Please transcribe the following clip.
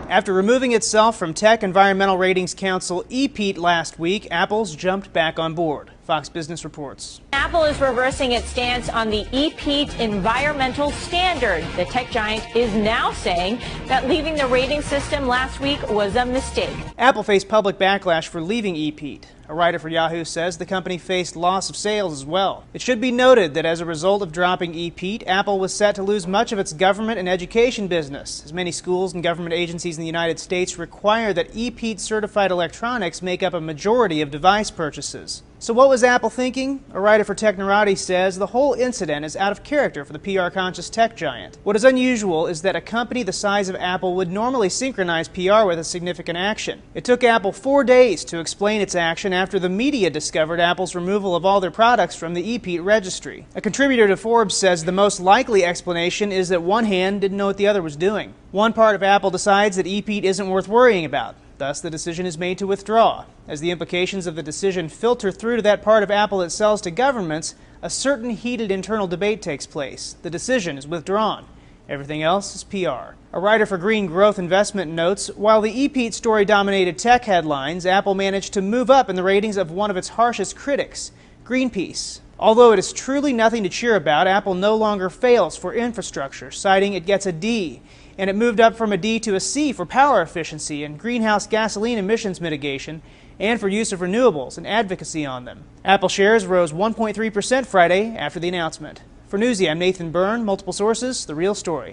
After removing itself from Tech Environmental Ratings Council EPEAT last week, Apple's jumped back on board. Fox Business reports. Apple is reversing its stance on the EPEAT environmental standard. The tech giant is now saying that leaving the rating system last week was a mistake. Apple faced public backlash for leaving EPEAT. A writer for Yahoo says the company faced loss of sales as well. It should be noted that as a result of dropping EPEAT, Apple was set to lose much of its government and education business, as many schools and government agencies in the United States require that EPEAT-certified electronics make up a majority of device purchases. So what was Apple thinking? A writer for Technorati says the whole incident is out of character for the PR-conscious tech giant. What is unusual is that a company the size of Apple would normally synchronize PR with a significant action. It took Apple 4 days to explain its action after the media discovered Apple's removal of all their products from the EPEAT registry. A contributor to Forbes says the most likely explanation is that one hand didn't know what the other was doing. One part of Apple decides that EPEAT isn't worth worrying about. Thus, the decision is made to withdraw. As the implications of the decision filter through to that part of Apple it sells to governments, a certain heated internal debate takes place. The decision is withdrawn. Everything else is PR. A writer for Green Growth Investment notes, while the EPEAT story dominated tech headlines, Apple managed to move up in the ratings of one of its harshest critics, Greenpeace. Although it is truly nothing to cheer about, Apple no longer fails for infrastructure, citing it gets a D. And it moved up from a D to a C for power efficiency and greenhouse gasoline emissions mitigation, and for use of renewables and advocacy on them. Apple shares rose 1.3% Friday after the announcement. For Newsy, I'm Nathan Byrne, multiple sources, The Real Story.